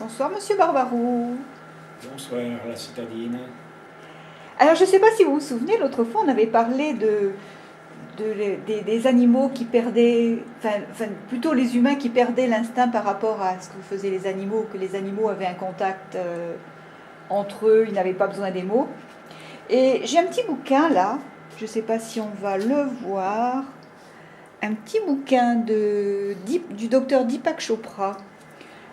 Bonsoir, Monsieur Barbarou. Bonsoir, la citadine. Alors, je ne sais pas si vous vous souvenez, l'autre fois, on avait parlé des animaux qui perdaient, enfin, plutôt les humains qui perdaient l'instinct par rapport à ce que faisaient les animaux, que les animaux avaient un contact entre eux, ils n'avaient pas besoin des mots. Et j'ai un petit bouquin là, je ne sais pas si on va le voir, un petit bouquin du docteur Deepak Chopra,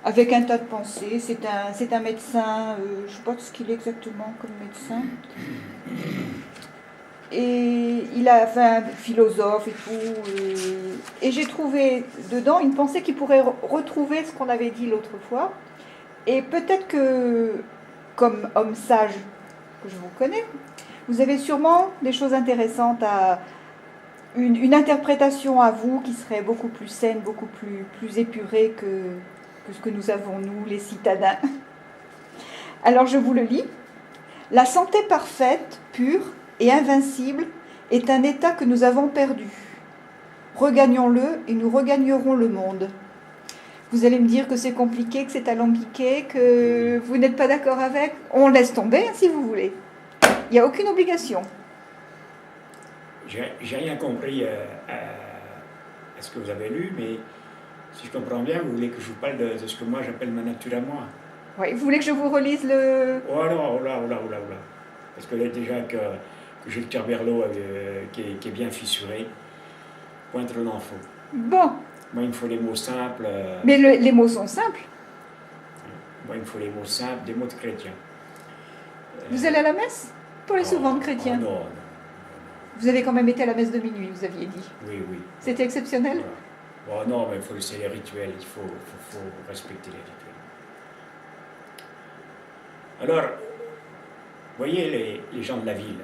avec un tas de pensées. C'est un médecin, je ne sais pas ce qu'il est exactement comme médecin. Et il a fait un philosophe et tout. Et j'ai trouvé dedans une pensée qui pourrait retrouver ce qu'on avait dit l'autre fois. Et peut-être que, comme homme sage que je vous connais, vous avez sûrement des choses intéressantes une interprétation à vous qui serait beaucoup plus saine, beaucoup plus épurée que ce que nous avons, nous, les citadins. Alors je vous le lis. La santé parfaite, pure et invincible est un état que nous avons perdu. Regagnons-le et nous regagnerons le monde. Vous allez me dire que c'est compliqué, que c'est alambiqué, que vous n'êtes pas d'accord avec. On laisse tomber si vous voulez. Il n'y a aucune obligation. J'ai rien compris à ce que vous avez lu, mais si je comprends bien, vous voulez que je vous parle de ce que moi j'appelle ma nature à moi. Oui, vous voulez que je vous relise le... Oh non, oh là. Parce que là, déjà que j'ai le cœur berlot qui est bien fissuré, point trop d'en faut. Bon. Moi, il me faut des mots simples. Mais les mots sont simples. Moi, il me faut des mots simples, des mots de chrétiens. Vous allez à la messe? Pour les souvent de chrétiens. Non. Vous avez quand même été à la messe de minuit, vous aviez dit. Oui. C'était exceptionnel? Voilà. Bon, non, mais c'est les rituels, il faut respecter les rituels. Alors, vous voyez les gens de la ville,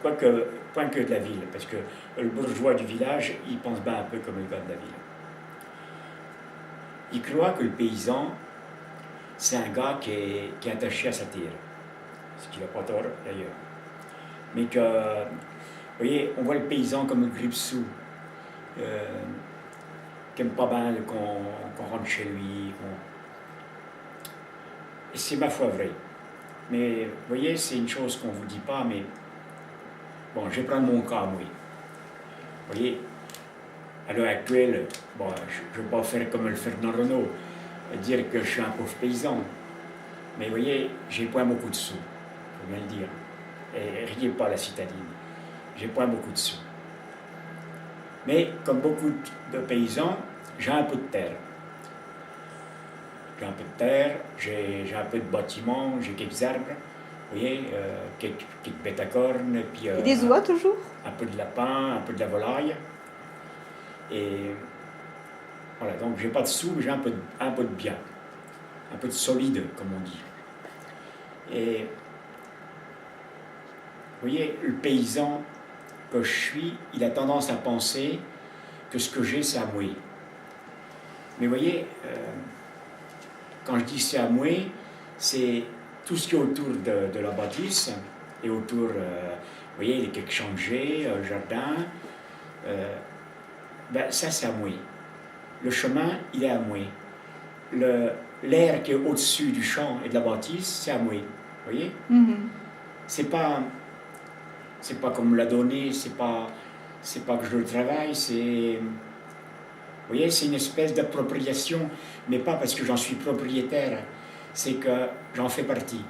point que de la ville, parce que le bourgeois du village, il pense bien un peu comme le gars de la ville. Il croit que le paysan, c'est un gars qui est attaché à sa terre, ce qui n'a pas tort d'ailleurs. Mais que, vous voyez, on voit le paysan comme le gripsou, qui n'aime pas bien qu'on rentre chez lui. Et c'est ma foi vrai. Mais vous voyez, c'est une chose qu'on ne vous dit pas, mais bon, je vais prendre mon cas, oui. Vous voyez, à l'heure actuelle, bon, je ne vais pas faire comme le Fernand Renault, dire que je suis un pauvre paysan. Mais vous voyez, j'ai pas beaucoup de sous, il faut bien le dire. Et riez pas la citadine, j'ai pas beaucoup de sous. Mais comme beaucoup de paysans, j'ai un peu de terre. J'ai un peu de terre, j'ai un peu de bâtiments, j'ai quelques arbres, vous voyez, quelques bêtes à cornes, puis et des oies toujours? Un peu de lapin, un peu de la volaille. Et voilà, donc j'ai pas de sous, mais j'ai un peu de bien, un peu de solide, comme on dit. Et vous voyez, le paysan que je suis, il a tendance à penser que ce que j'ai, c'est à moi. Mais vous voyez, quand je dis c'est à moi, c'est tout ce qui est autour de la bâtisse, et autour, vous voyez, les quelques changés, jardin, ben ça c'est à moi. Le chemin, il est à moi. L'air qui est au-dessus du champ et de la bâtisse, c'est à moi. Vous voyez? C'est pas comme me l'a donné, c'est pas que je le travaille, c'est... Vous voyez, c'est une espèce d'appropriation, mais pas parce que j'en suis propriétaire, c'est que j'en fais partie.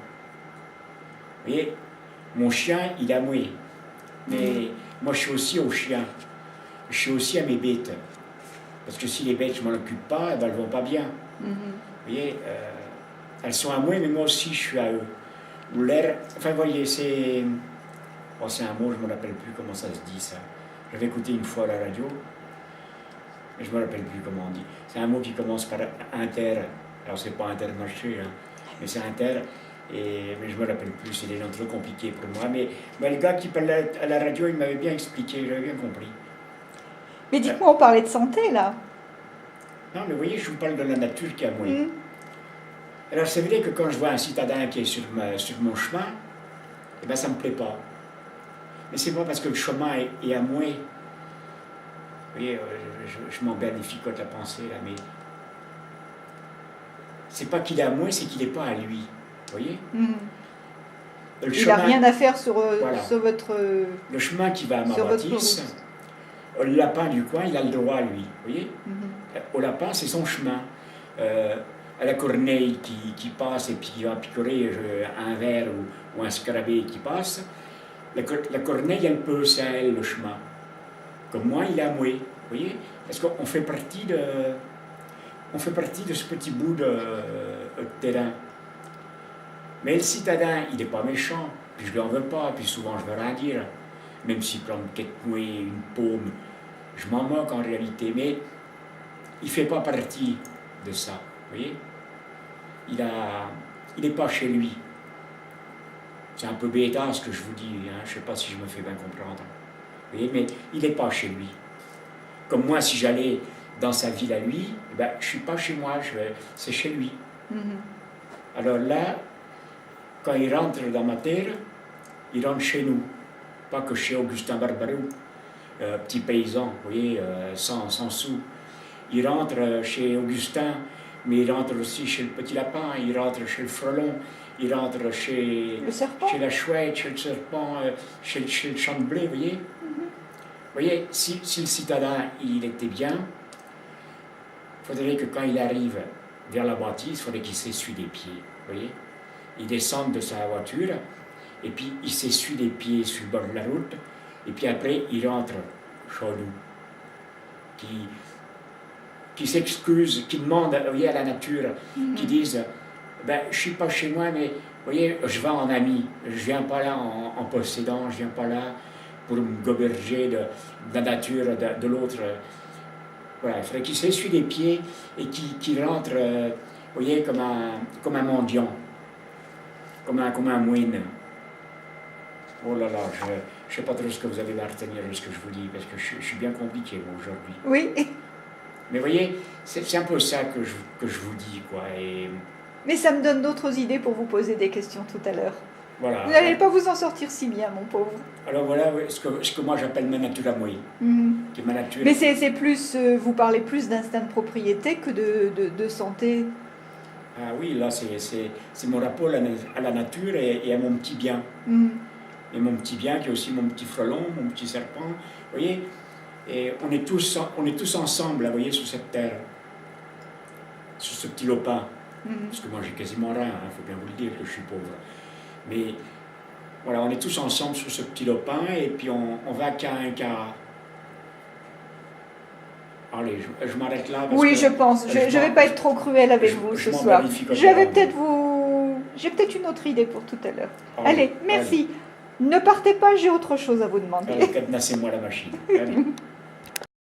Vous voyez, mon chien, il est à moi, mais moi je suis aussi au chien, je suis aussi à mes bêtes, parce que si les bêtes, je m'en occupe pas, elles ne vont pas bien. Vous voyez, elles sont à moi, mais moi aussi je suis à eux. L'air, enfin vous voyez, c'est... Bon, c'est un mot, je ne me rappelle plus comment ça se dit ça. J'avais écouté une fois à la radio, mais je ne me rappelle plus comment on dit. C'est un mot qui commence par inter, alors c'est pas intermarché, hein, mais c'est inter, mais je ne me rappelle plus, c'est des noms trop compliqués pour moi. Mais le gars qui parlait à la radio, il m'avait bien expliqué, j'avais bien compris. Mais dites-moi, on parlait de santé là. Non, mais vous voyez, je vous parle de la nature qui est à moi. Alors c'est vrai que quand je vois un citadin qui est sur mon chemin, eh ben, ça ne me plaît pas. Mais c'est pas parce que le chemin est à moi. Vous voyez, je m'embête des ficottes à penser là, mais c'est pas qu'il est à moi, c'est qu'il n'est pas à lui. Vous voyez? Il n'a rien à faire sur, sur votre... Le chemin qui va à ma bâtisse, le lapin du coin, il a le droit à lui. Vous voyez? Au lapin, c'est son chemin. À la corneille qui passe et puis qui va picorer un ver ou un scarabée qui passe, la corneille, elle peut, c'est à elle le chemin. Comme moi, il est à moi. Vous voyez? Parce qu'on fait partie de... On fait partie de ce petit bout de terrain. Mais le citadin, il n'est pas méchant, puis je ne lui en veux pas, puis souvent je ne veux rien dire. Même s'il prend quelques nouilles, une paume, je m'en moque en réalité, mais il ne fait pas partie de ça, vous voyez? Il n'est pas chez lui. C'est un peu bêta ce que je vous dis, hein? Je ne sais pas si je me fais bien comprendre. Vous voyez? Mais il n'est pas chez lui. Comme moi, si j'allais dans sa ville à lui, ben, je ne suis pas chez moi, c'est chez lui. Alors là, quand il rentre dans ma terre, il rentre chez nous. Pas que chez Augustin Barbaroux, petit paysan, vous voyez, sans sous. Il rentre chez Augustin, mais il rentre aussi chez le petit lapin, il rentre chez le frelon, il rentre chez la chouette, chez le serpent, chez le champ de blé, vous voyez. Vous voyez, si le citadin, il était bien, il faudrait que quand il arrive vers la bâtisse, il faudrait qu'il s'essuie des pieds, vous voyez. Il descend de sa voiture, et puis il s'essuie les pieds sur le bord de la route, et puis après il rentre chez nous, qui s'excuse, qui demande, vous voyez, à la nature, qui disent, ben, je ne suis pas chez moi, mais vous voyez, je vais en ami, je ne viens pas là en possédant, je ne viens pas là pour me goberger de la nature de l'autre. Voilà, il faudrait qu'il s'essuie les pieds et qu'il rentre, vous voyez, comme un mendiant. Comme un moine. Oh là là, je ne sais pas trop ce que vous avez à retenir de ce que je vous dis, parce que je suis bien compliqué aujourd'hui. Oui. Mais vous voyez, c'est un peu ça que je vous dis, quoi. Mais ça me donne d'autres idées pour vous poser des questions tout à l'heure. Voilà. Vous n'allez pas vous en sortir si bien, mon pauvre. Alors voilà ce que moi j'appelle ma nature à moi. Qui est ma nature. Mais c'est plus, vous parlez plus d'instinct de propriété que de santé. Ah oui, là c'est mon rapport à la nature et à mon petit bien. Et mon petit bien qui est aussi mon petit frelon, mon petit serpent. Vous voyez, et on est tous ensemble, vous voyez, sur cette terre, sur ce petit lopin. Parce que moi j'ai quasiment rien, il faut bien vous le dire que je suis pauvre. Mais voilà, on est tous ensemble sur ce petit lopin et puis on va qu'à un quart. Allez, je m'arrête là. Oui, je pense. Je ne vais pas être trop cruelle avec vous ce soir. J'ai peut-être une autre idée pour tout à l'heure. Allez, merci. Allez. Ne partez pas, j'ai autre chose à vous demander. Allez, cadenassez-moi la machine. Allez.